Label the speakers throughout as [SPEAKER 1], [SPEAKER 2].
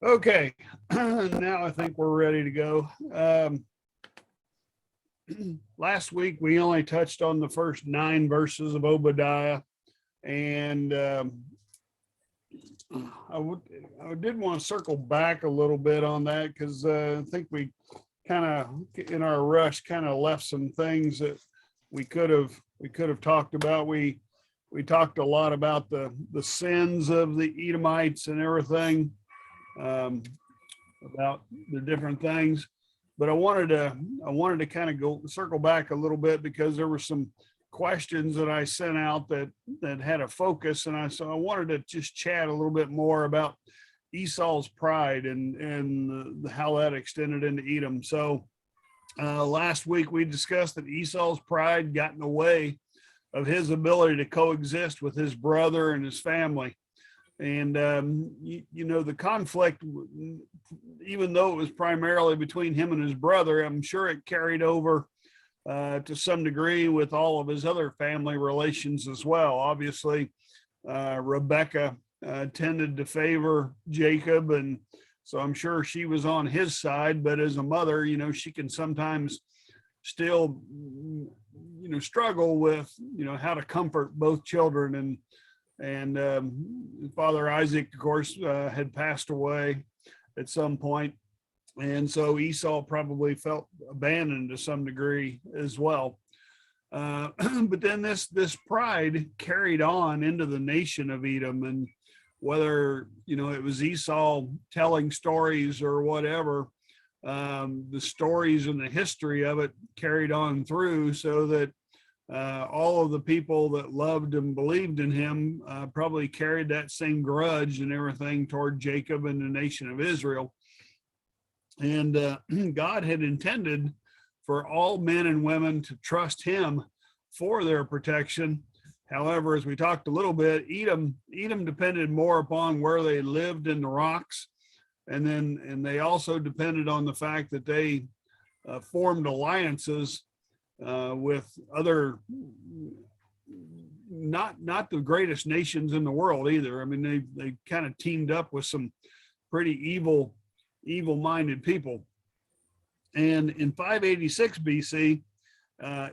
[SPEAKER 1] Okay, now I think we're ready to go. Last week we only touched on the first 9 verses of Obadiah, and I did want to circle back a little bit on that because I think we kind of, in our rush, kind of left some things that we could have talked about. We talked a lot about the sins of the Edomites and everything, about the different things. But I wanted to kind of circle back a little bit because there were some questions that I sent out that had a focus, and so I wanted to just chat a little bit more about Esau's pride and how that extended into Edom. So last week we discussed that Esau's pride got in the way of his ability to coexist with his brother and his family. And, the conflict, even though it was primarily between him and his brother, I'm sure it carried over to some degree with all of his other family relations as well. Obviously, Rebecca tended to favor Jacob, and so I'm sure she was on his side. But as a mother, she can sometimes still, struggle with, how to comfort both children. And Father Isaac, of course, had passed away at some point. And so Esau probably felt abandoned to some degree as well. But then this pride carried on into the nation of Edom. And whether, it was Esau telling stories or whatever, the stories and the history of it carried on through, so that all of the people that loved and believed in him probably carried that same grudge and everything toward Jacob and the nation of Israel. And God had intended for all men and women to trust him for their protection. However, as we talked a little bit, Edom depended more upon where they lived in the rocks. And they also depended on the fact that they formed alliances with other, not the greatest nations in the world either. I mean, they kind of teamed up with some pretty evil-minded people. And in 586 BC,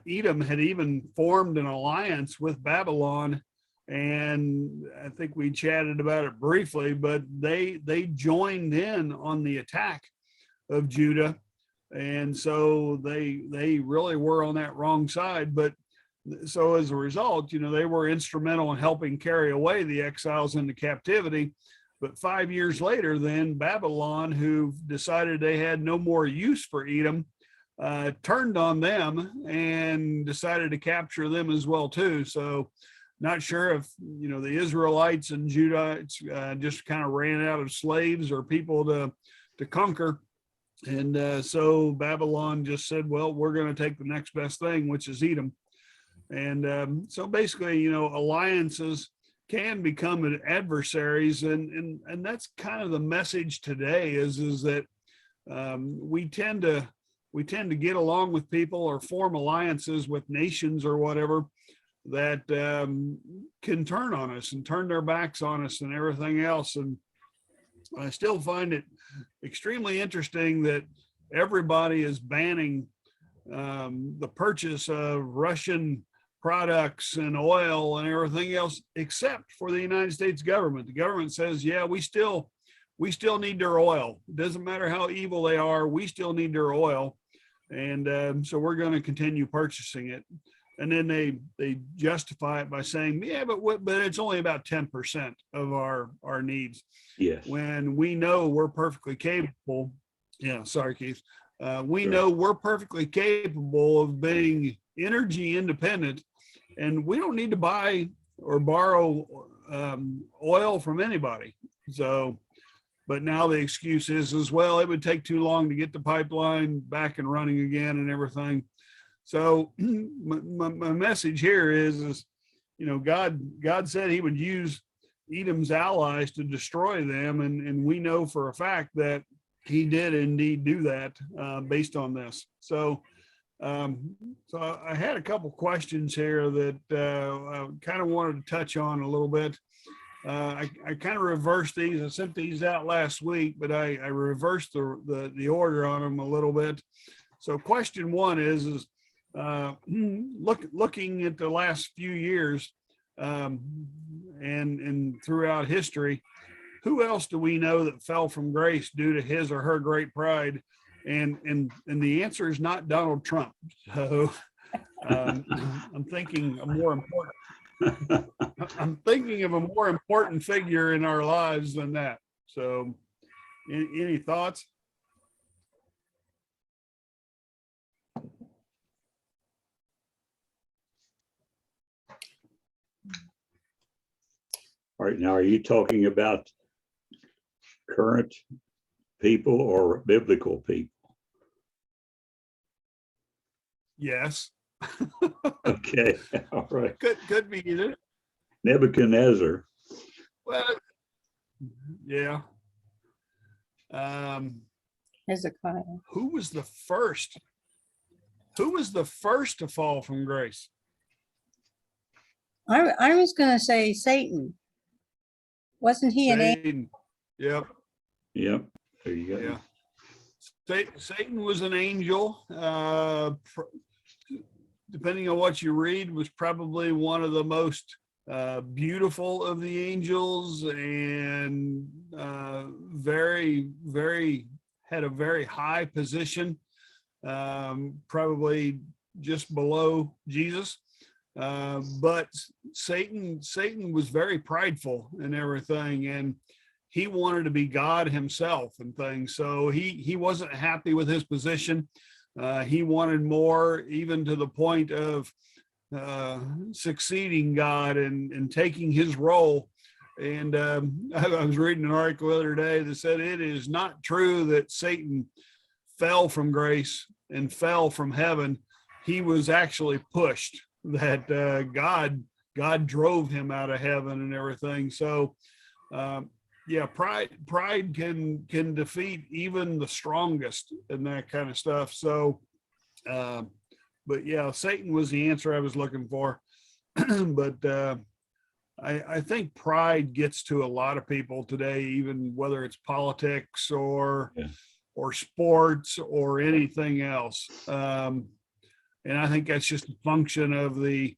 [SPEAKER 1] Edom had even formed an alliance with Babylon, and I think we chatted about it briefly, but they joined in on the attack of Judah. And so they really were on that wrong side. But so as a result, they were instrumental in helping carry away the exiles into captivity. But 5 years later, then Babylon, who decided they had no more use for Edom, turned on them and decided to capture them as well too. So not sure if, the Israelites and Judah just kind of ran out of slaves or people to conquer. And so Babylon just said, well, we're going to take the next best thing, which is Edom. And so basically, alliances can become adversaries. And that's kind of the message today is that we tend to get along with people or form alliances with nations or whatever that can turn on us and turn their backs on us and everything else. And I still find it extremely interesting that everybody is banning the purchase of Russian products and oil and everything else, except for the United States government. The government says, yeah, we still need their oil. It doesn't matter how evil they are, we still need their oil. And so we're going to continue purchasing it. And then they justify it by saying, yeah, but it's only about 10% of our needs.
[SPEAKER 2] Yes.
[SPEAKER 1] When we know we're perfectly capable. Yeah, sorry, Keith. We know we're perfectly capable of being energy independent, and we don't need to buy or borrow oil from anybody. So, but now the excuse is as well, it would take too long to get the pipeline back and running again and everything. So my message here is, God said he would use Edom's allies to destroy them. And we know for a fact that he did indeed do that based on this. So I had a couple questions here that I kind of wanted to touch on a little bit. I kind of reversed these. I sent these out last week, but I reversed the order on them a little bit. So question one is looking at the last few years and throughout history, who else do we know that fell from grace due to his or her great pride? And the answer is not Donald Trump. So I'm thinking I'm thinking of a more important figure in our lives than that. So any thoughts?
[SPEAKER 2] All right, now are you talking about current people or biblical people?
[SPEAKER 1] Yes.
[SPEAKER 2] Okay, all right.
[SPEAKER 1] Could be either.
[SPEAKER 2] Nebuchadnezzar.
[SPEAKER 1] Well, yeah.
[SPEAKER 3] Hezekiah.
[SPEAKER 1] Who was the first? Who was the first to fall from grace?
[SPEAKER 3] I was going to say Satan. Wasn't he an angel?
[SPEAKER 1] Satan. Yep.
[SPEAKER 2] Yep, there you go.
[SPEAKER 1] Yeah. Satan was an angel. Depending on what you read, was probably one of the most beautiful of the angels, and very, very had a very high position, probably just below Jesus. But Satan was very prideful and everything, and he wanted to be God himself and things. So he wasn't happy with his position. He wanted more, even to the point of succeeding God and taking his role. And I was reading an article the other day that said it is not true that Satan fell from grace and fell from heaven. He was actually pushed, that God drove him out of heaven and everything. So yeah, pride can defeat even the strongest and that kind of stuff. So but yeah, Satan was the answer I was looking for. But I think pride gets to a lot of people today, even whether it's politics or sports or anything else. And I think that's just a function of the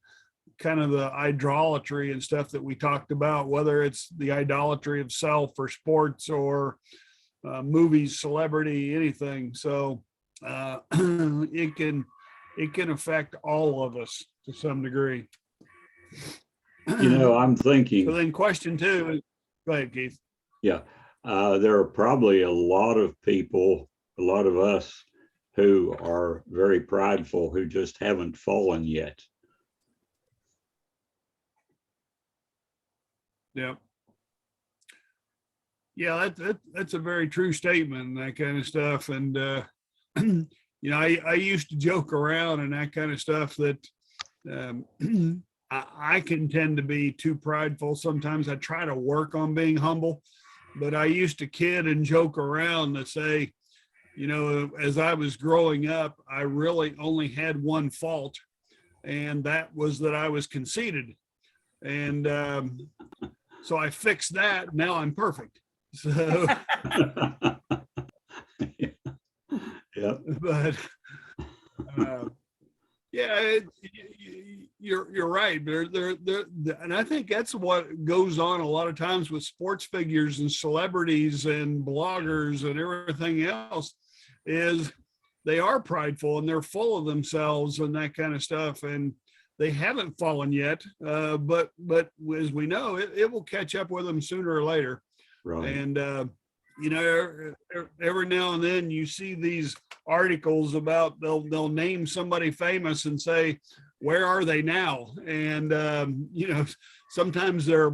[SPEAKER 1] kind of the idolatry and stuff that we talked about, whether it's the idolatry of self or sports or movies, celebrity, anything. So it can affect all of us to some degree.
[SPEAKER 2] You know, I'm thinking.
[SPEAKER 1] So then question two, go ahead, Keith.
[SPEAKER 2] Yeah, there are probably a lot of people, a lot of us who are very prideful, who just haven't fallen yet.
[SPEAKER 1] Yeah. Yeah, that's a very true statement and that kind of stuff. And you know, I used to joke around and that kind of stuff that I can tend to be too prideful. Sometimes I try to work on being humble, but I used to kid and joke around to say, you know, as I was growing up, I really only had one fault, and that was that I was conceited. And so I fixed that. Now I'm perfect. So,
[SPEAKER 2] yeah.
[SPEAKER 1] But yeah, you're right. And I think that's what goes on a lot of times with sports figures and celebrities and bloggers and everything else, is they are prideful and they're full of themselves and that kind of stuff. And they haven't fallen yet, but as we know, it will catch up with them sooner or later.
[SPEAKER 2] Right.
[SPEAKER 1] And you know, every now and then you see these articles about they'll name somebody famous and say, where are they now? And you know, sometimes they're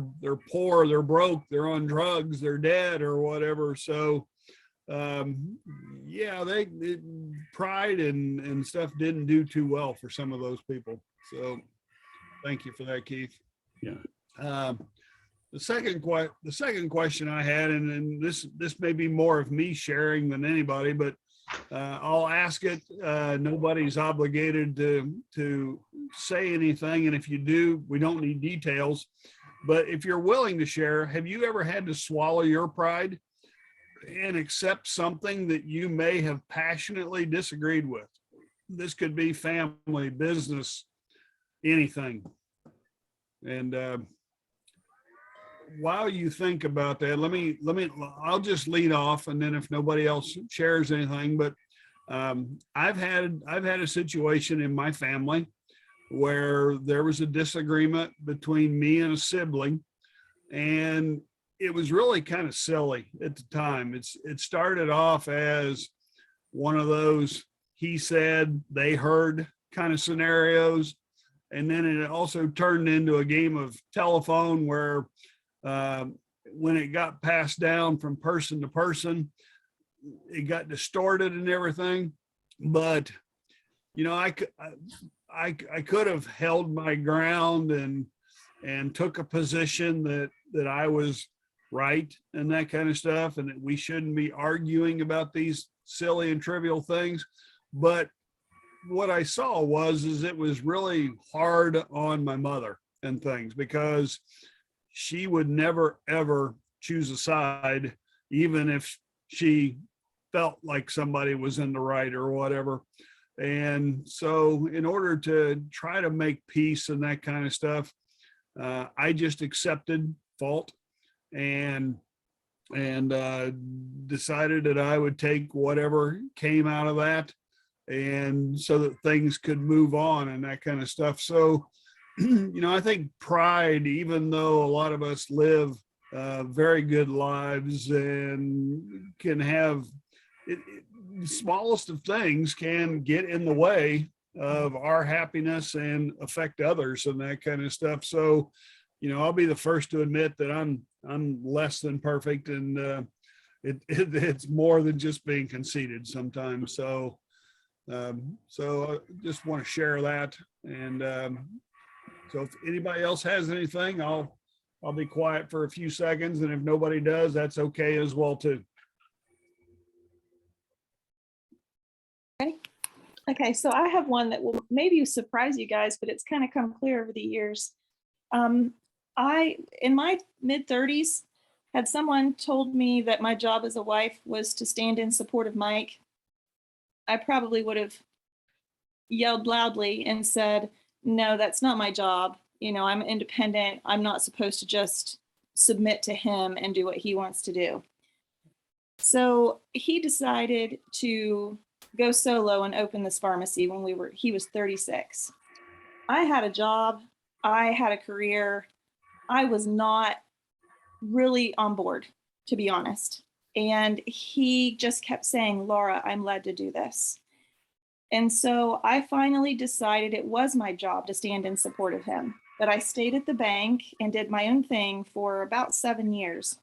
[SPEAKER 1] poor, they're broke, they're on drugs, they're dead or whatever. So yeah, pride and stuff didn't do too well for some of those people. So thank you for that, Keith.
[SPEAKER 2] Yeah.
[SPEAKER 1] The second question I had, and this may be more of me sharing than anybody, but I'll ask it. Nobody's obligated to say anything, and if you do, we don't need details. But if you're willing to share, have you ever had to swallow your pride and accept something that you may have passionately disagreed with? This could be family, business, anything. And while you think about that, I'll just lead off, and then if nobody else shares anything, but I've had a situation in my family where there was a disagreement between me and a sibling, and it was really kind of silly at the time. It started off as one of those he said, they heard kind of scenarios. And then it also turned into a game of telephone where when it got passed down from person to person, it got distorted and everything. But, you know, I could have held my ground and took a position that I was right and that kind of stuff, and that we shouldn't be arguing about these silly and trivial things. But what I saw is it was really hard on my mother and things, because she would never, ever choose a side, even if she felt like somebody was in the right or whatever. And so in order to try to make peace and that kind of stuff, I just accepted fault and decided that I would take whatever came out of that, and so that things could move on and that kind of stuff. So, you know, I think pride, even though a lot of us live very good lives and can have the smallest of things can get in the way of our happiness and affect others and that kind of stuff. So, you know, I'll be the first to admit that I'm less than perfect, and it's more than just being conceited sometimes. So I just want to share that. And so if anybody else has anything, I'll be quiet for a few seconds, and if nobody does, that's okay as well too.
[SPEAKER 4] Okay, so I have one that will maybe surprise you guys, but it's kind of come clear over the years. I, in my mid-30s, had someone told me that my job as a wife was to stand in support of Mike. I probably would have yelled loudly and said, no, that's not my job. You know, I'm independent. I'm not supposed to just submit to him and do what he wants to do. So he decided to go solo and open this pharmacy when he was 36. I had a job. I had a career. I was not really on board, to be honest. And he just kept saying, Laura, I'm led to do this. And so I finally decided it was my job to stand in support of him. But I stayed at the bank and did my own thing for about 7 years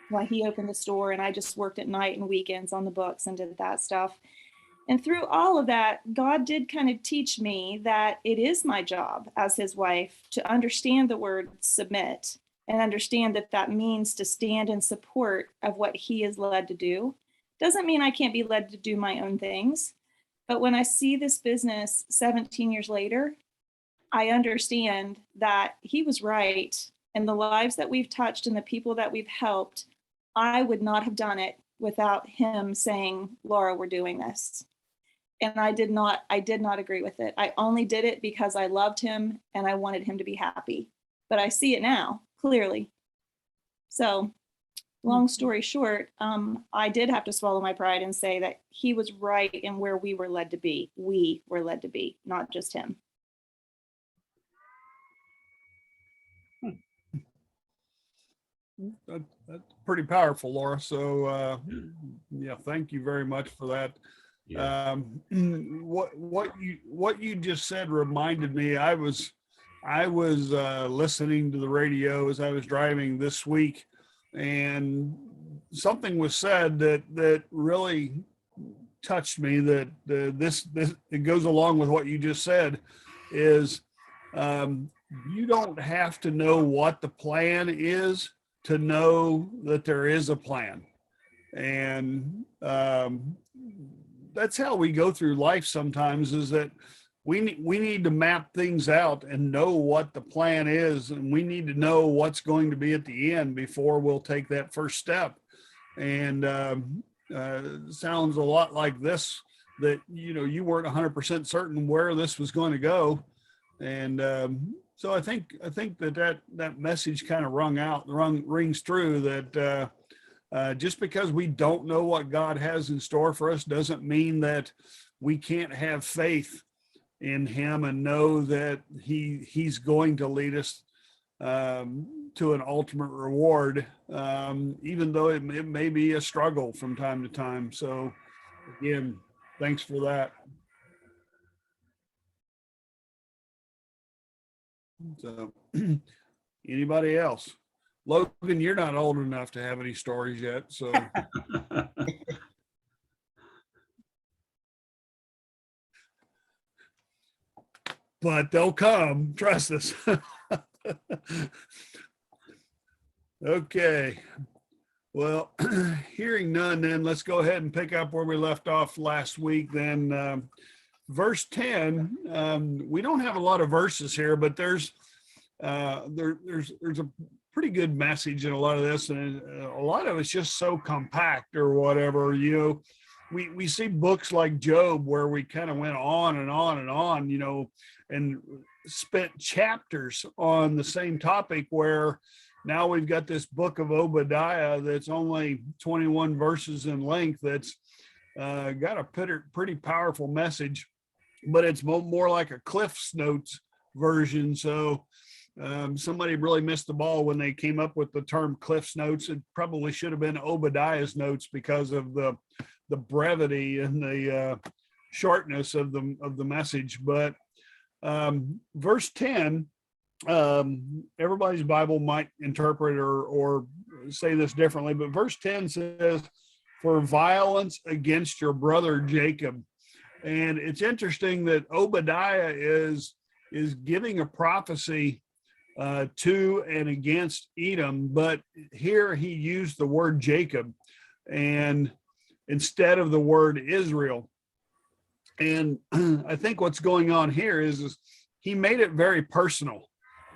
[SPEAKER 4] while he opened the store. And I just worked at night and weekends on the books and did that stuff. And through all of that, God did kind of teach me that it is my job as his wife to understand the word submit and understand that that means to stand in support of what he is led to do. Doesn't mean I can't be led to do my own things. But when I see this business 17 years later, I understand that he was right. And the lives that we've touched and the people that we've helped, I would not have done it without him saying, Laura, we're doing this. And I did not agree with it. I only did it because I loved him and I wanted him to be happy. But I see it now, clearly. So long story short, I did have to swallow my pride and say that he was right in where we were led to be. We were led to be, not just him.
[SPEAKER 1] That's pretty powerful, Laura. So yeah, thank you very much for that.
[SPEAKER 2] Yeah.
[SPEAKER 1] What you just said reminded me. I was listening to the radio as I was driving this week, and something was said that really touched me. That this it goes along with what you just said. Is you don't have to know what the plan is to know that there is a plan, and that's how we go through life sometimes, is that we need to map things out and know what the plan is, and we need to know what's going to be at the end before we'll take that first step. And sounds a lot like this, that you weren't 100% certain where this was going to go. And so I think that message kind of rings through, that just because we don't know what God has in store for us doesn't mean that we can't have faith in him and know that he's going to lead us to an ultimate reward, even though it may be a struggle from time to time. So again, thanks for that. So anybody else? Logan, you're not old enough to have any stories yet, so. But they'll come, trust us. Okay. Well, hearing none, then let's go ahead and pick up where we left off last week. Then verse 10, we don't have a lot of verses here, but there's a pretty good message in a lot of this, and a lot of it's just so compact or whatever. We see books like Job where we kind of went on and on and on, and spent chapters on the same topic, where now we've got this book of Obadiah that's only 21 verses in length, that's got a pretty powerful message, but it's more like a Cliff's Notes version. So somebody really missed the ball when they came up with the term Cliff's Notes. It probably should have been Obadiah's notes because of the brevity and the shortness of the message. But verse 10, everybody's Bible might interpret or say this differently, but verse 10 says, "For violence against your brother Jacob." And it's interesting that Obadiah is giving a prophecy to and against Edom, but here he used the word Jacob and instead of the word Israel. And I think what's going on here is he made it very personal.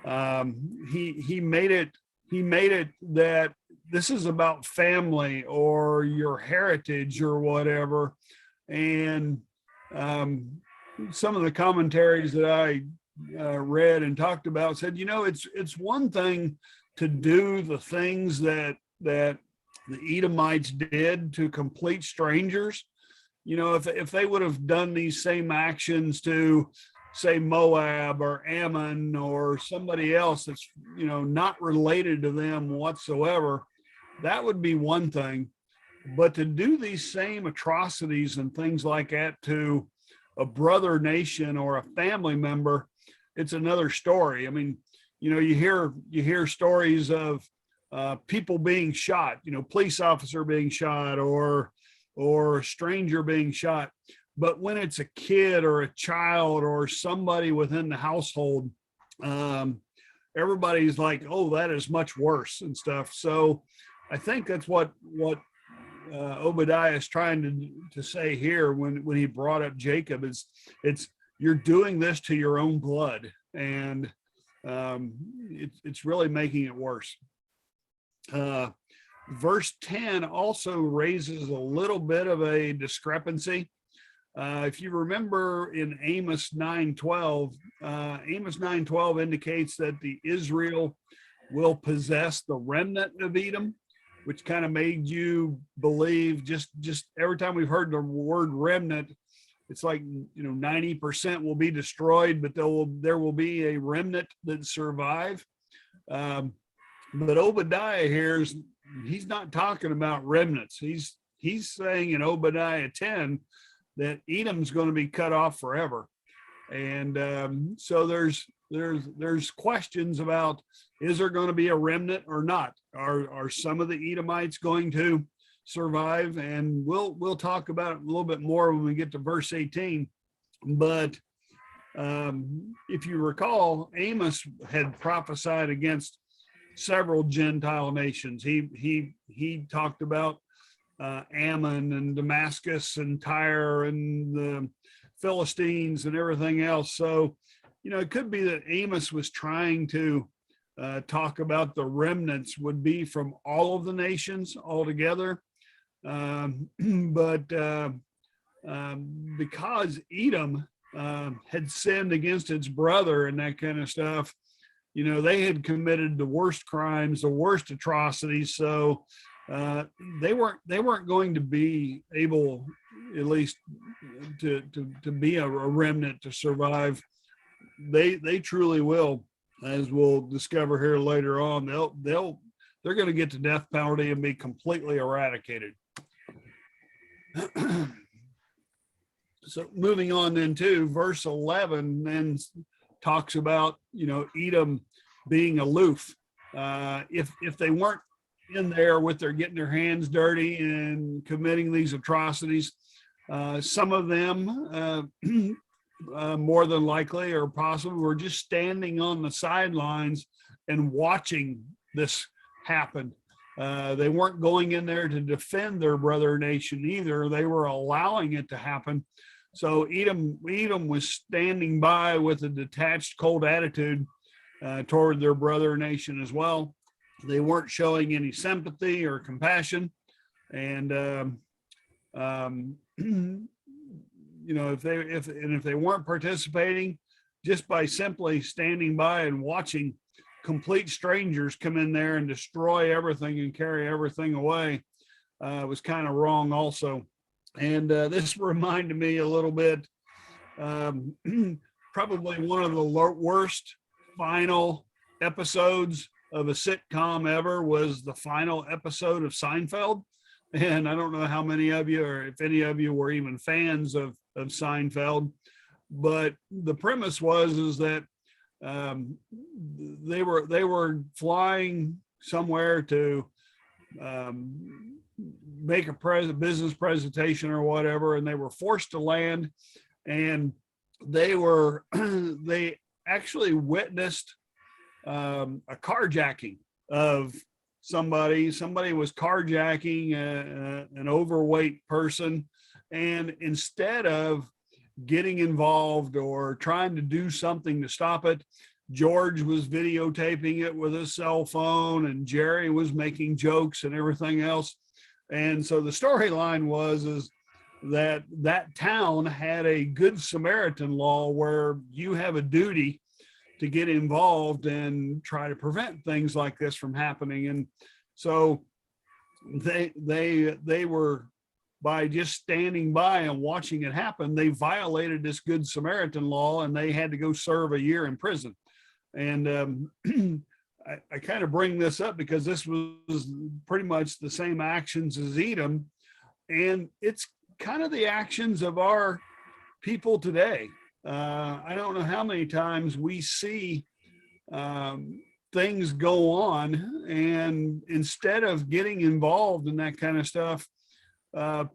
[SPEAKER 1] He made it that this is about family or your heritage or whatever. And some of the commentaries that I read and talked about said, it's one thing to do the things that the Edomites did to complete strangers. If they would have done these same actions to, say, Moab or Ammon or somebody else that's, not related to them whatsoever, that would be one thing. But to do these same atrocities and things like that to a brother nation or a family member, it's another story. I mean, you hear stories of people being shot, police officer being shot or a stranger being shot. But when it's a kid or a child or somebody within the household, everybody's like, oh, that is much worse and stuff. So I think that's what Obadiah is trying to say here when he brought up Jacob, is you're doing this to your own blood, and it's really making it worse. Verse 10 also raises a little bit of a discrepancy. If you remember in Amos 9:12, Amos 9:12 indicates that the Israel will possess the remnant of Edom, which kind of made you believe, just every time we've heard the word remnant, it's like 90% will be destroyed, but there will be a remnant that survive. But Obadiah here he's not talking about remnants. He's saying in Obadiah 10 that Edom's going to be cut off forever. And so there's questions about, is there going to be a remnant or not? Are some of the Edomites going to survive? And we'll talk about it a little bit more when we get to verse 18. But if you recall, Amos had prophesied against several Gentile nations. He talked about Ammon and Damascus and Tyre and Philistines and everything else. So, it could be that Amos was trying to talk about the remnants would be from all of the nations altogether. But because Edom had sinned against its brother and that kind of stuff, they had committed the worst crimes, the worst atrocities. So they weren't going to be able, at least to be a remnant to survive. They truly will, as we'll discover here later on. They're going to get the death penalty and be completely eradicated. So moving on then to verse 11, then talks about, Edom being aloof. If they weren't in there with their getting their hands dirty and committing these atrocities, some of them more than likely or possibly were just standing on the sidelines and watching this happen. They weren't going in there to defend their brother nation either. They were allowing it to happen. So Edom was standing by with a detached, cold attitude toward their brother nation as well. They weren't showing any sympathy or compassion. And if they weren't participating, just by simply standing by and watching complete strangers come in there and destroy everything and carry everything away, was kind of wrong also. And this reminded me a little bit, probably one of the worst final episodes of a sitcom ever was the final episode of Seinfeld. And I don't know how many of you, or if any of you were even fans of Seinfeld, but the premise is that they were flying somewhere to make a business presentation or whatever, and they were forced to land, and they actually witnessed a carjacking of somebody. Somebody was carjacking an overweight person, and instead of getting involved or trying to do something to stop it, George was videotaping it with his cell phone, and Jerry was making jokes and everything else. And so the storyline is that town had a Good Samaritan law where you have a duty to get involved and try to prevent things like this from happening. And so they were, by just standing by and watching it happen, they violated this Good Samaritan law, and they had to go serve a year in prison. And I kind of bring this up because this was pretty much the same actions as Edom, and it's kind of the actions of our people today. I don't know how many times we see things go on, and instead of getting involved in that kind of stuff,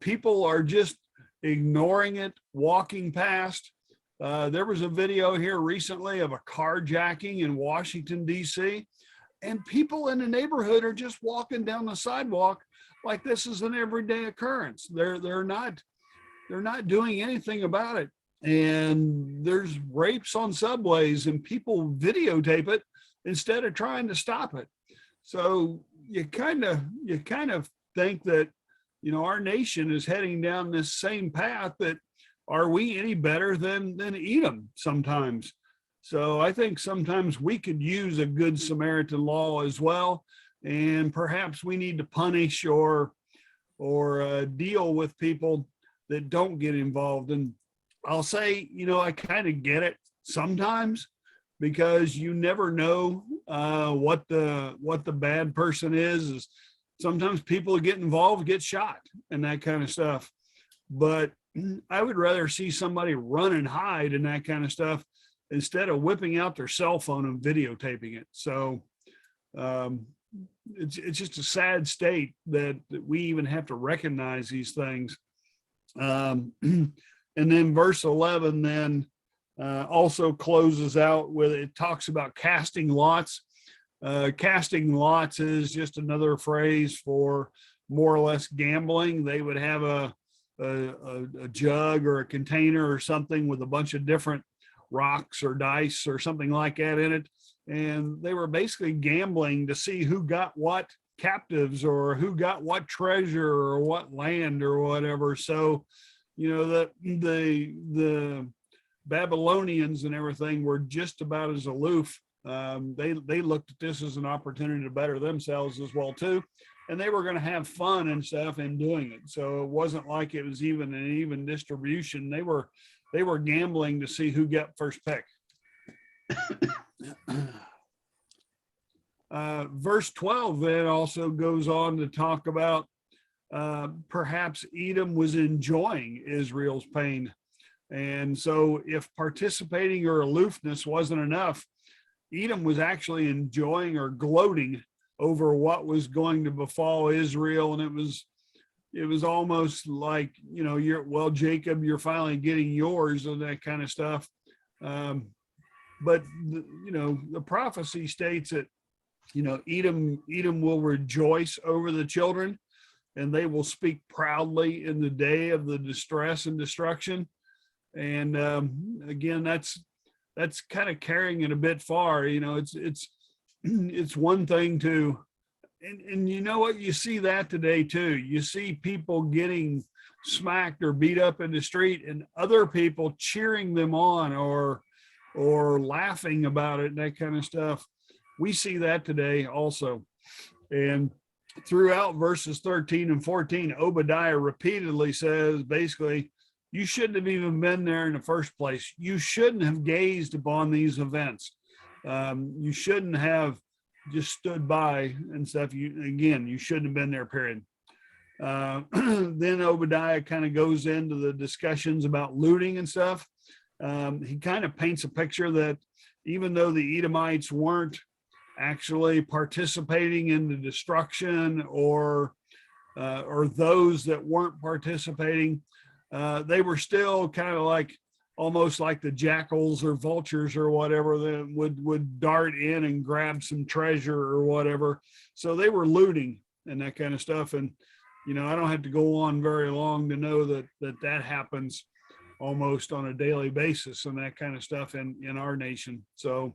[SPEAKER 1] people are just ignoring it, walking past. There was a video here recently of a carjacking in Washington, D.C., and people in the neighborhood are just walking down the sidewalk like this is an everyday occurrence. They're not doing anything about it. And there's rapes on subways, and people videotape it instead of trying to stop it. So you kind of think that, our nation is heading down this same path. That are we any better than Edom sometimes? So I think sometimes we could use a Good Samaritan law as well, and perhaps we need to punish or deal with people that don't get involved. And I'll say, I kind of get it sometimes, because you never know what the bad person is. Sometimes people get involved, get shot, and that kind of stuff. But I would rather see somebody run and hide and that kind of stuff instead of whipping out their cell phone and videotaping it. So it's just a sad state that we even have to recognize these things. And then verse 11 then also closes out with, it talks about casting lots. Casting lots is just another phrase for more or less gambling. They would have a jug or a container or something with a bunch of different rocks or dice or something like that in it. And they were basically gambling to see who got what captives or who got what treasure or what land or whatever. So, the Babylonians and everything were just about as aloof. They looked at this as an opportunity to better themselves as well too, and they were going to have fun and stuff in doing it. So it wasn't like it was even an even distribution. They were gambling to see who got first pick. Verse 12 then also goes on to talk about perhaps Edom was enjoying Israel's pain. And so if participating or aloofness wasn't enough, Edom was actually enjoying or gloating over what was going to befall Israel. And it was almost like, Jacob, you're finally getting yours and that kind of stuff. But the prophecy states that, Edom will rejoice over the children, and they will speak proudly in the day of the distress and destruction. And again, that's kind of carrying it a bit far. It's one thing to, and you know what, you see that today too. You see people getting smacked or beat up in the street, and other people cheering them on or laughing about it and that kind of stuff. We see that today also. And throughout verses 13 and 14, Obadiah repeatedly says, basically, you shouldn't have even been there in the first place. You shouldn't have gazed upon these events. You shouldn't have just stood by and stuff. You shouldn't have been there, period. Then Obadiah kind of goes into the discussions about looting and stuff. He kind of paints a picture that even though the Edomites weren't actually participating in the destruction or those that weren't participating, they were still kind of like almost like the jackals or vultures or whatever that would dart in and grab some treasure or whatever. So they were looting and that kind of stuff. And I don't have to go on very long to know that happens almost on a daily basis and that kind of stuff in our nation. So,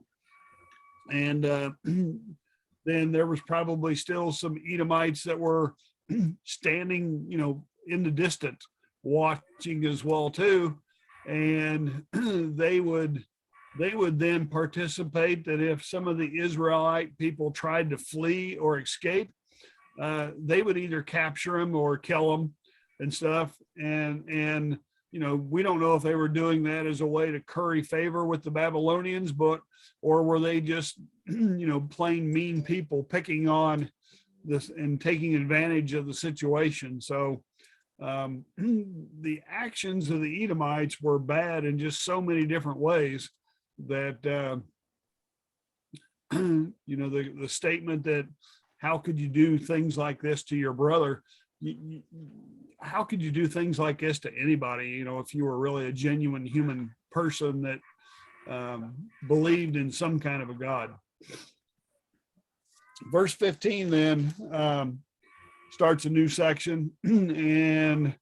[SPEAKER 1] and then there was probably still some Edomites that were standing, in the distance watching as well too. And they would then participate that if some of the Israelite people tried to flee or escape, they would either capture them or kill them and stuff. And we don't know if they were doing that as a way to curry favor with the Babylonians, or were they just, plain mean people picking on this and taking advantage of the situation. So the actions of the Edomites were bad in just so many different ways that, the statement that how could you do things like this to your brother? How could you do things like this to anybody? If you were really a genuine human person that believed in some kind of a God. Verse 15 then starts a new section, and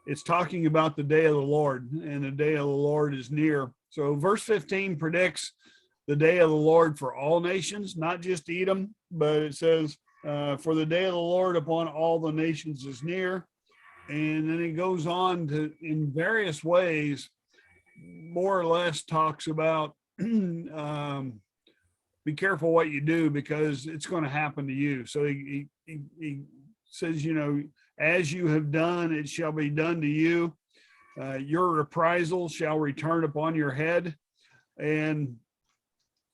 [SPEAKER 1] it's talking about the day of the Lord, and the day of the Lord is near. So verse 15 predicts the day of the Lord for all nations, not just Edom, but it says, for the day of the Lord upon all the nations is near. And then it goes on to, in various ways, more or less talks about be careful what you do because it's going to happen to you. So he says, as you have done, it shall be done to you. Your reprisal shall return upon your head. And,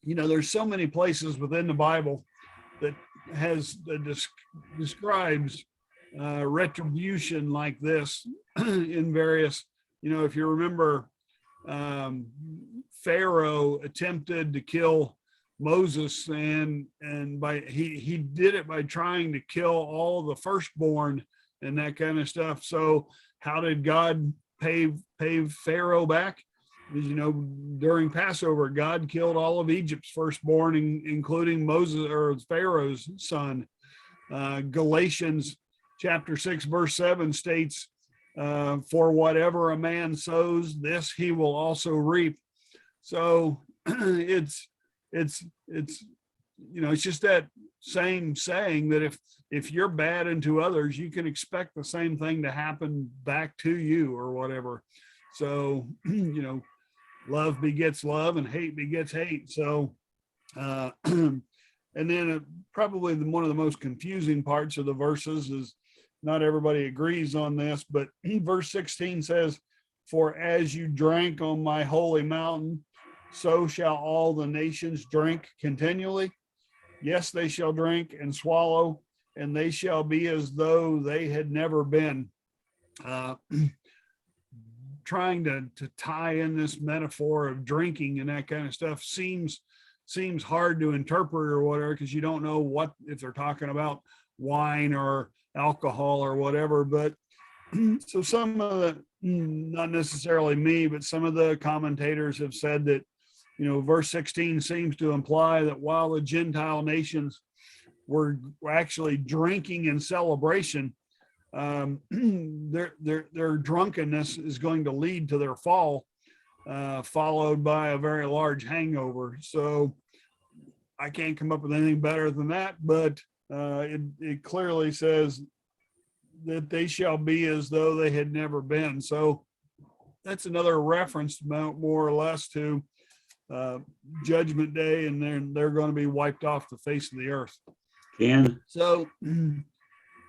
[SPEAKER 1] there's so many places within the Bible that describes retribution like this in various, if you remember, Pharaoh attempted to kill Moses, and he did it by trying to kill all the firstborn and that kind of stuff. So how did God pay Pharaoh back? During Passover, God killed all of Egypt's firstborn, including Moses or Pharaoh's son. Galatians chapter 6 verse 7 states For whatever a man sows, this he will also reap. So it's it's just that same saying that if you're bad unto others, you can expect the same thing to happen back to you or whatever. So love begets love and hate begets hate. So and then probably one of the most confusing parts of the verses is not everybody agrees on this, but verse 16 says, "For as you drank on my holy mountain, so shall all the nations drink continually. Yes, they shall drink and swallow, and they shall be as though they had never been." Trying to tie in this metaphor of drinking and that kind of stuff seems hard to interpret or whatever, because you don't know what, if they're talking about wine or alcohol or whatever. But so some of the, not necessarily me, but some of the commentators have said that, verse 16 seems to imply that while the Gentile nations were actually drinking in celebration, their drunkenness is going to lead to their fall, followed by a very large hangover. So I can't come up with anything better than that, but it clearly says that they shall be as though they had never been. So that's another reference, more or less, to Judgment Day, and they're going to be wiped off the face of the earth.
[SPEAKER 2] Ken?
[SPEAKER 1] So,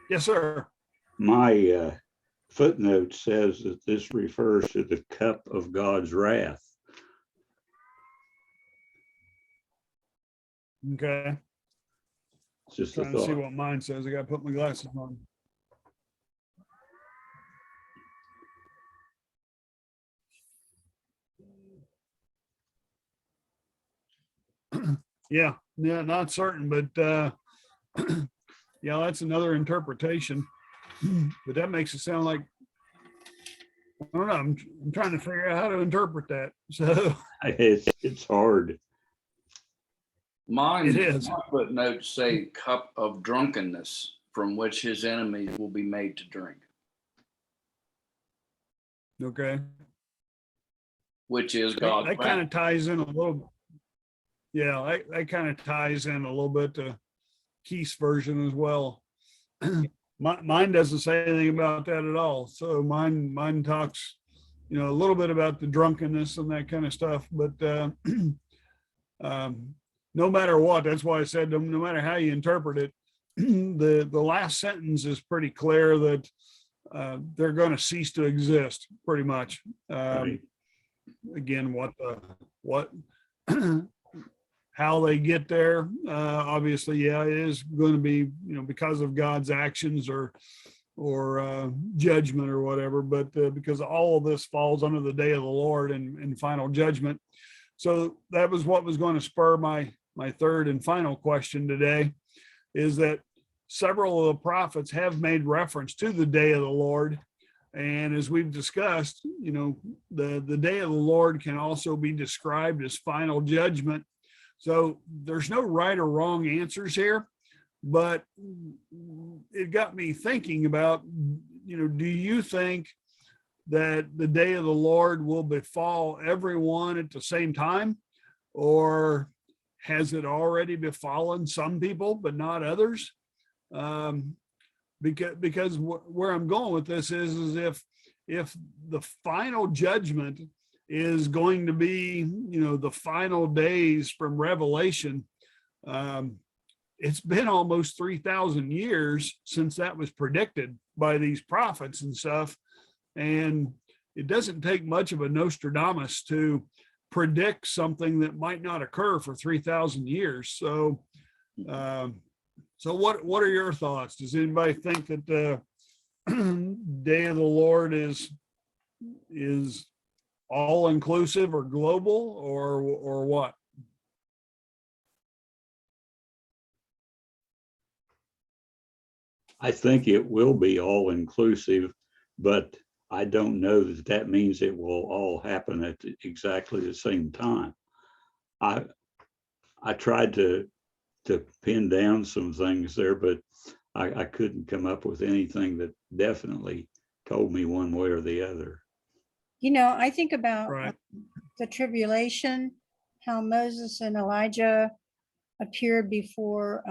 [SPEAKER 1] yes, sir.
[SPEAKER 2] My footnote says that this refers to the cup of God's wrath.
[SPEAKER 1] Okay.
[SPEAKER 2] It's just a
[SPEAKER 1] Trying to see
[SPEAKER 2] thought.
[SPEAKER 1] what mine says. I got to put my glasses on. Yeah, not certain, but yeah, that's another interpretation. But that makes it sound like, I don't know. I'm trying to figure out how to interpret that. So
[SPEAKER 2] It's hard.
[SPEAKER 5] Mine,
[SPEAKER 1] It is.
[SPEAKER 5] my footnotes say cup of drunkenness from which his enemies will be made to drink,
[SPEAKER 1] Okay.
[SPEAKER 5] which is
[SPEAKER 1] That
[SPEAKER 5] God's
[SPEAKER 1] kind
[SPEAKER 5] wrath.
[SPEAKER 1] of ties in a little. Yeah, that kind of ties in a little bit to Keith's version as well. Mine doesn't say anything about that at all. So mine talks, a little bit about the drunkenness and that kind of stuff. But no matter what, that's why I said no matter how you interpret it, the last sentence is pretty clear that they're going to cease to exist, pretty much.
[SPEAKER 2] Right.
[SPEAKER 1] Again, what how they get there, obviously, yeah, it is going to be, because of God's actions or judgment or whatever, but because all of this falls under the day of the Lord and final judgment. So that was what was going to spur my third and final question today, is that several of the prophets have made reference to the day of the Lord. And as we've discussed, the day of the Lord can also be described as final judgment. So there's no right or wrong answers here, but it got me thinking about, do you think that the day of the Lord will befall everyone at the same time, or has it already befallen some people but not others? Because where I'm going with this is if the final judgment is going to be, the final days from Revelation, it's been almost 3,000 years since that was predicted by these prophets and stuff. And it doesn't take much of a Nostradamus to predict something that might not occur for 3,000 years. So, so what are your thoughts? Does anybody think that the day of the Lord is all inclusive or global or what?
[SPEAKER 2] I think it will be all inclusive, but I don't know that means it will all happen at exactly the same time. I tried to pin down some things there, but I couldn't come up with anything that definitely told me one way or the other.
[SPEAKER 3] You know, I think about
[SPEAKER 1] Right.
[SPEAKER 3] the tribulation, how Moses and Elijah appeared before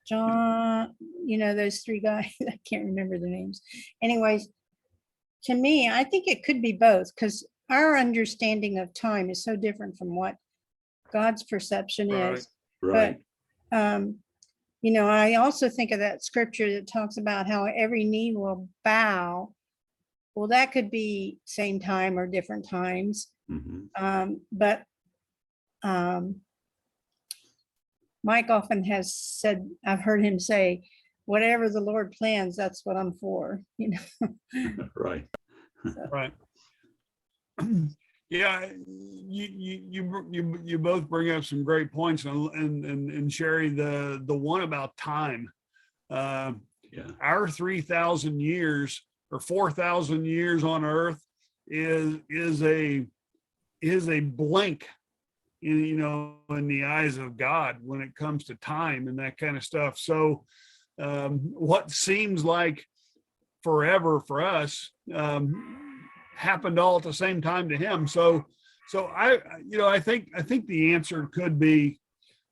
[SPEAKER 3] John, you know, those three guys. I can't remember their names. Anyways, to me, I think it could be both, because our understanding of time is so different from what God's perception
[SPEAKER 1] Right.
[SPEAKER 3] is.
[SPEAKER 2] Right.
[SPEAKER 3] But you know, I also think of that scripture that talks about how every knee will bow. Well, that could be same time or different times.
[SPEAKER 2] Mhm.
[SPEAKER 3] But Mike often has said, I've heard him say, whatever the Lord plans, that's what I'm for, you know.
[SPEAKER 2] Right.
[SPEAKER 1] Right. Yeah, you both bring up some great points, and Sherry, the one about time. Uh,
[SPEAKER 2] Yeah.
[SPEAKER 1] our 3,000 years or 4,000 years on Earth is a blink in, you know, in the eyes of God when it comes to time and that kind of stuff. So what seems like forever for us happened all at the same time to him. So I, you know, I think the answer could be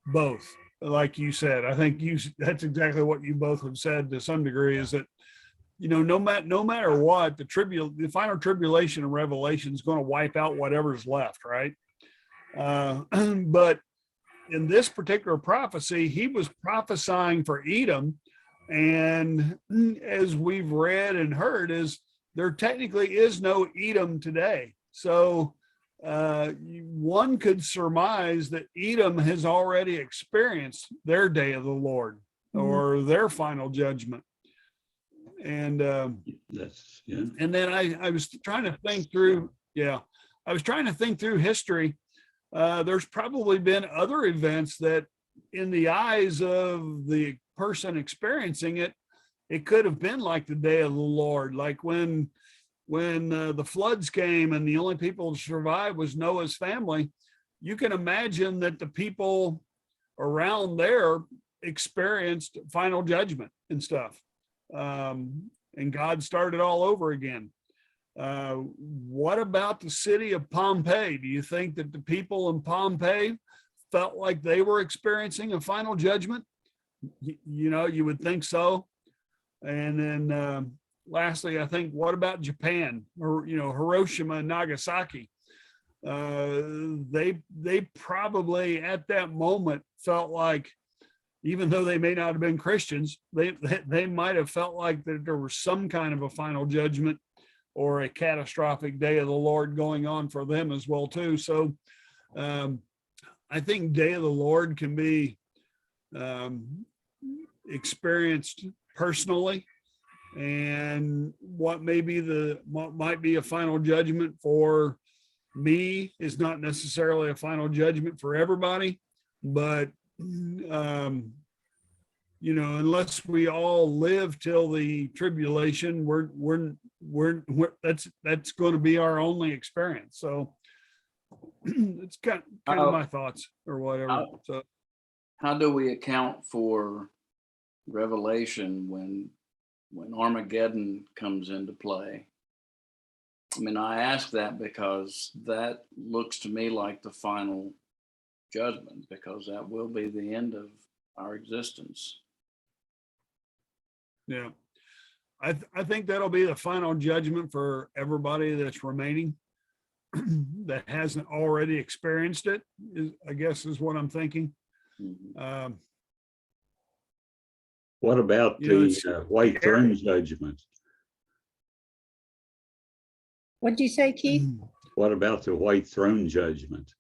[SPEAKER 1] both. Like you said, I think that's exactly what you both have said to some degree, is that, you know, no matter what, the final tribulation and Revelation is going to wipe out whatever's left, right? But in this particular prophecy, he was prophesying for Edom, and as we've read and heard, is there technically is no Edom today. So one could surmise that Edom has already experienced their day of the Lord or their final judgment. And
[SPEAKER 2] That's, yeah.
[SPEAKER 1] and then I was trying to think through, I was trying to think through history. There's probably been other events that in the eyes of the person experiencing it, it could have been like the day of the Lord, like when the floods came and the only people to survive was Noah's family. You can imagine that the people around there experienced final judgment and stuff. And God started all over again. What about the city of Pompeii? Do you think that the people in Pompeii felt like they were experiencing a final judgment? You know, you would think so. And then lastly, I think, what about Japan, or, you know, Hiroshima and Nagasaki? They probably at that moment felt like, even though they may not have been Christians, they might have felt like that there was some kind of a final judgment or a catastrophic day of the Lord going on for them as well too. So I think day of the Lord can be experienced personally, and what might be a final judgment for me is not necessarily a final judgment for everybody. But you know, unless we all live till the tribulation, that's going to be our only experience. So it's kind of my thoughts or whatever. So
[SPEAKER 5] how do we account for Revelation when Armageddon comes into play? I mean, I ask that because that looks to me like the final judgment, because that will be the end of our existence.
[SPEAKER 1] yeah, I think that'll be the final judgment for everybody that's remaining that hasn't already experienced it, I guess is what I'm thinking.
[SPEAKER 5] Mhm.
[SPEAKER 2] What about
[SPEAKER 1] You know,
[SPEAKER 2] the white throne judgment?
[SPEAKER 3] What'd you say, Keith?
[SPEAKER 2] What about the white throne judgment?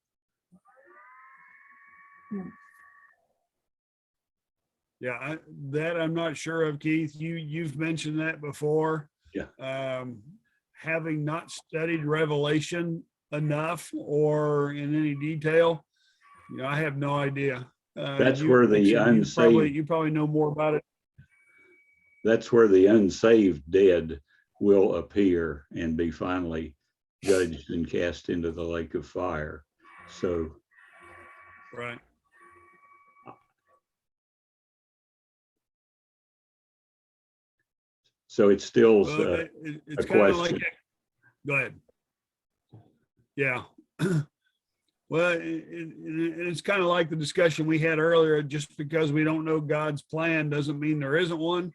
[SPEAKER 1] Yeah, that I'm not sure of, Keith. You've mentioned that before.
[SPEAKER 2] Yeah.
[SPEAKER 1] Having not studied Revelation enough or in any detail, you know, I have no idea.
[SPEAKER 2] That's where the unsaved,
[SPEAKER 1] you probably know more about it.
[SPEAKER 2] that's where the unsaved dead will appear and be finally judged and cast into the lake of fire. So
[SPEAKER 1] Right.
[SPEAKER 2] So it's still
[SPEAKER 1] Well,
[SPEAKER 2] a
[SPEAKER 1] it's kind of like,
[SPEAKER 2] question.
[SPEAKER 1] go ahead. Yeah. Well, it's kind of like the discussion we had earlier. Just because we don't know God's plan doesn't mean there isn't one.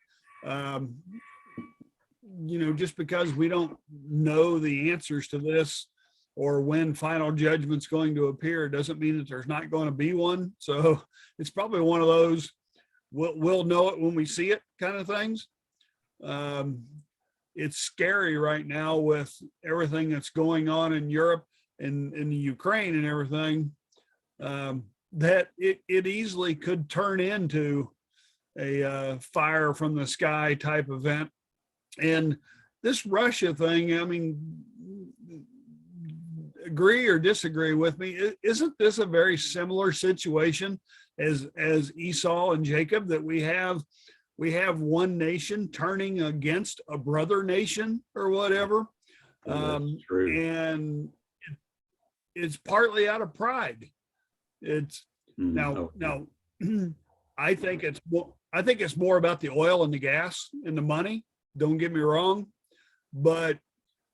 [SPEAKER 1] Just because we don't know the answers to this or when final judgment's going to appear doesn't mean that there's not going to be one. So it's probably one of those we'll know it when we see it kind of things. It's scary right now with everything that's going on in Europe and in the Ukraine and everything, that it easily could turn into a fire from the sky type event. And this Russia thing, I mean, agree or disagree with me, isn't this a very similar situation as Esau and Jacob, that we have one nation turning against a brother nation or whatever?
[SPEAKER 2] That's true.
[SPEAKER 1] And it's partly out of pride. It's now, I think it's more about the oil and the gas and the money. Don't get me wrong, but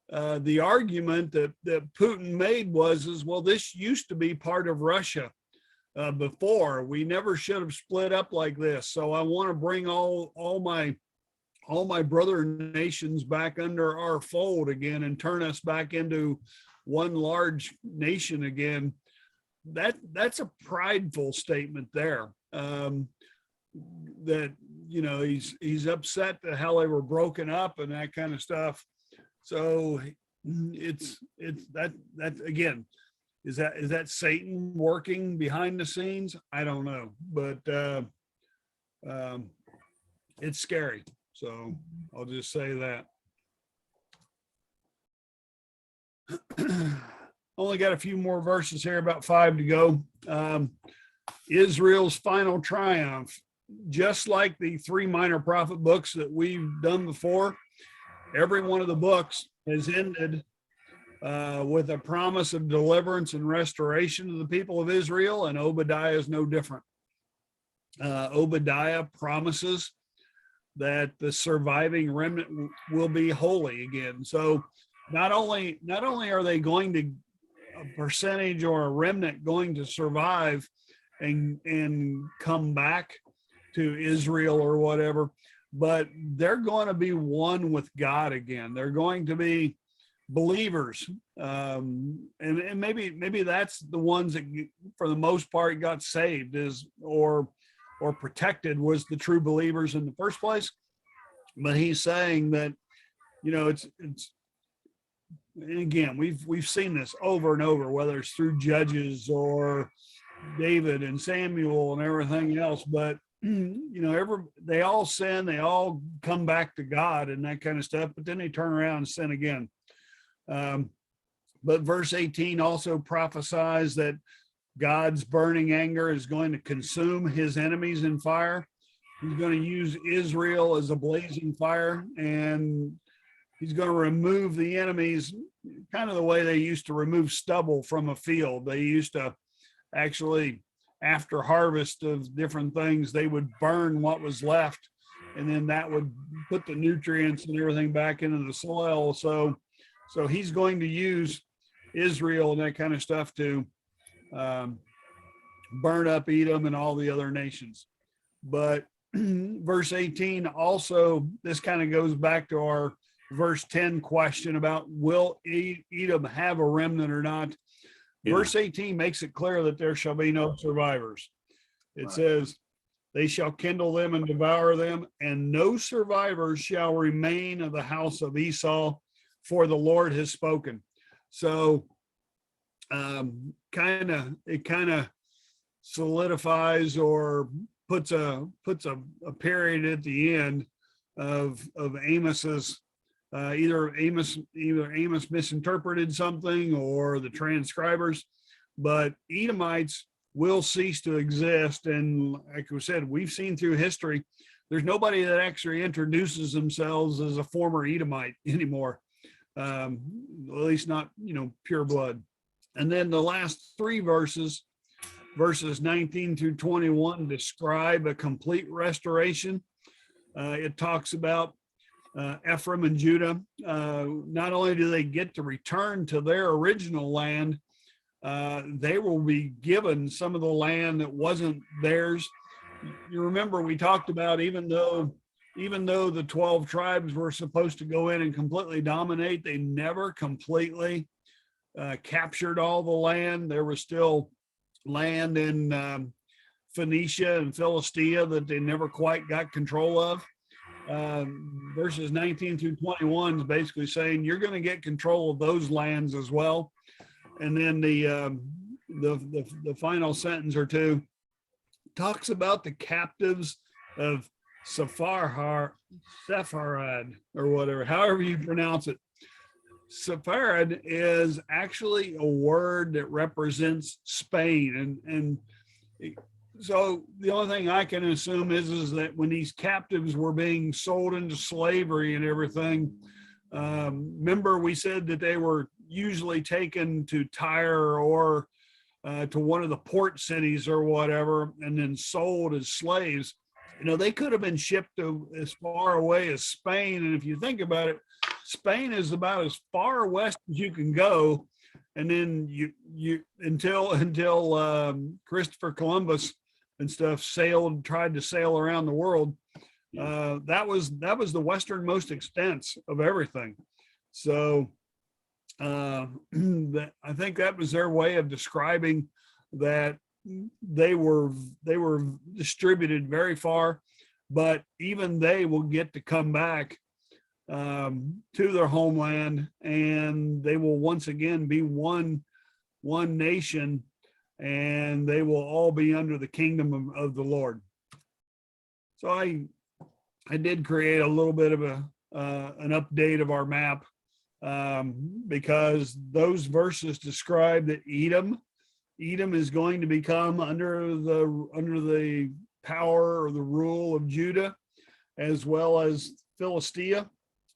[SPEAKER 1] the argument that Putin made was, well, this used to be part of Russia before. We never should have split up like this. So I want to bring all my brother nations back under our fold again and turn us back into one large nation again. That's a prideful statement there. That, he's upset at how they were broken up and that kind of stuff. So it's that again, is that Satan working behind the scenes? I don't know, but it's scary. So I'll just say that. Only got a few more verses here, about 5 to go. Israel's final triumph. Just like the 3 minor prophet books that we've done before, every one of the books has ended with a promise of deliverance and restoration to the people of Israel, and Obadiah is no different. Obadiah promises that the surviving remnant will be holy again. So not only are they going to, a percentage or a remnant going to survive and come back to Israel or whatever, but they're going to be one with God again. They're going to be believers, and maybe that's the ones that, for the most part, got saved or protected, was the true believers in the first place. But he's saying that, it's and again, we've seen this over and over, whether it's through Judges or David and Samuel and everything else, but they all sin, they all come back to God and that kind of stuff, but then they turn around and sin again. But verse 18 also prophesies that God's burning anger is going to consume his enemies in fire. He's going to use Israel as a blazing fire, and he's going to remove the enemies kind of the way they used to remove stubble from a field. They used to actually, after harvest of different things, they would burn what was left, and then that would put the nutrients and everything back into the soil. So he's going to use Israel and that kind of stuff to burn up Edom and all the other nations. But verse 18 also, this kind of goes back to our verse 10 question about will Edom have a remnant or not. Yeah. Verse 18 makes it clear that there shall be no survivors. It says, they shall kindle them and devour them, and no survivors shall remain of the house of Esau, for the Lord has spoken. So it kind of solidifies or puts a period at the end of Amos's either Amos misinterpreted something or the transcribers, but Edomites will cease to exist. And like we said, we've seen through history, there's nobody that actually introduces themselves as a former Edomite anymore. At least not, pure blood. And then the last 3 verses 19 through 21, describe a complete restoration. It talks about Ephraim and Judah. Not only do they get to return to their original land, they will be given some of the land that wasn't theirs. You remember we talked about even though the 12 tribes were supposed to go in and completely dominate, they never completely captured all the land. There was still land in Phoenicia and Philistia that they never quite got control of. Verses 19 through 21 is basically saying you're going to get control of those lands as well. And then the final sentence or two talks about the captives of Sepharad or whatever, however you pronounce it. Sepharad is actually a word that represents Spain. And so the only thing I can assume is that when these captives were being sold into slavery and everything, remember we said that they were usually taken to Tyre or to one of the port cities or whatever, and then sold as slaves. You know, they could have been shipped to as far away as Spain. And if you think about it, Spain is about as far west as you can go. And then you until Christopher Columbus and stuff tried to sail around the world. That was the westernmost extent of everything. So I think that was their way of describing that they were distributed very far, but even they will get to come back to their homeland, and they will once again be one nation, and they will all be under the kingdom of the Lord. So I did create a little bit of an update of our map, because those verses describe that Edom is going to become under the power or the rule of Judah, as well as Philistia.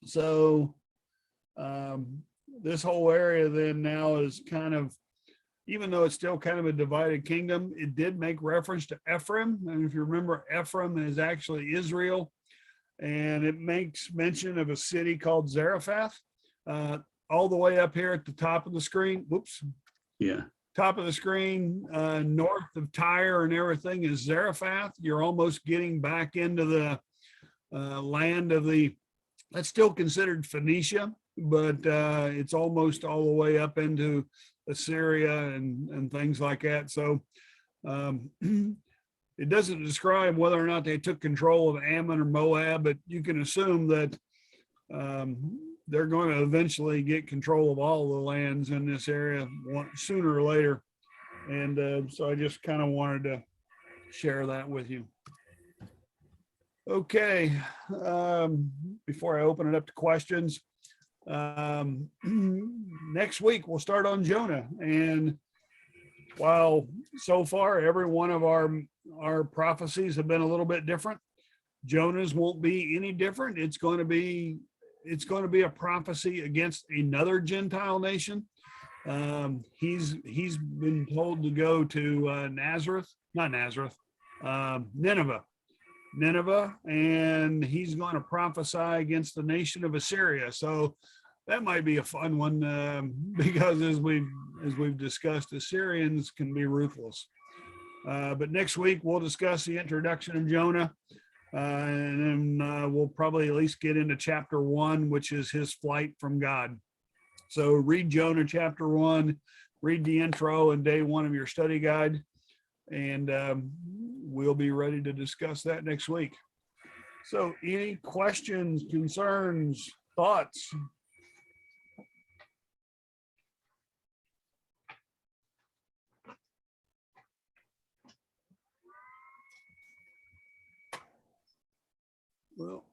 [SPEAKER 1] So this whole area then now is kind of, even though it's still kind of a divided kingdom, it did make reference to Ephraim. And if you remember, Ephraim is actually Israel, and it makes mention of a city called Zarephath. All the way up here at the top of the screen. Whoops.
[SPEAKER 2] Yeah.
[SPEAKER 1] Top of the screen, north of Tyre and everything is Zarephath. You're almost getting back into the land of that's still considered Phoenicia, but it's almost all the way up into Assyria and things like that. So it doesn't describe whether or not they took control of Ammon or Moab, but you can assume that they're going to eventually get control of all the lands in this area sooner or later. And so I just kind of wanted to share that with you. Okay, before I open it up to questions, next week we'll start on Jonah. And while so far every one of our prophecies have been a little bit different, Jonah's won't be any different. It's going to be a prophecy against another Gentile nation. He's been told to go to Nineveh, and he's going to prophesy against the nation of Assyria. So that might be a fun one, because as we've discussed, Assyrians can be ruthless. But next week we'll discuss the introduction of Jonah. And then we'll probably at least get into chapter 1, which is his flight from God. So read Jonah chapter 1, read the intro and day 1 of your study guide, and we'll be ready to discuss that next week. So any questions, concerns, thoughts? Well,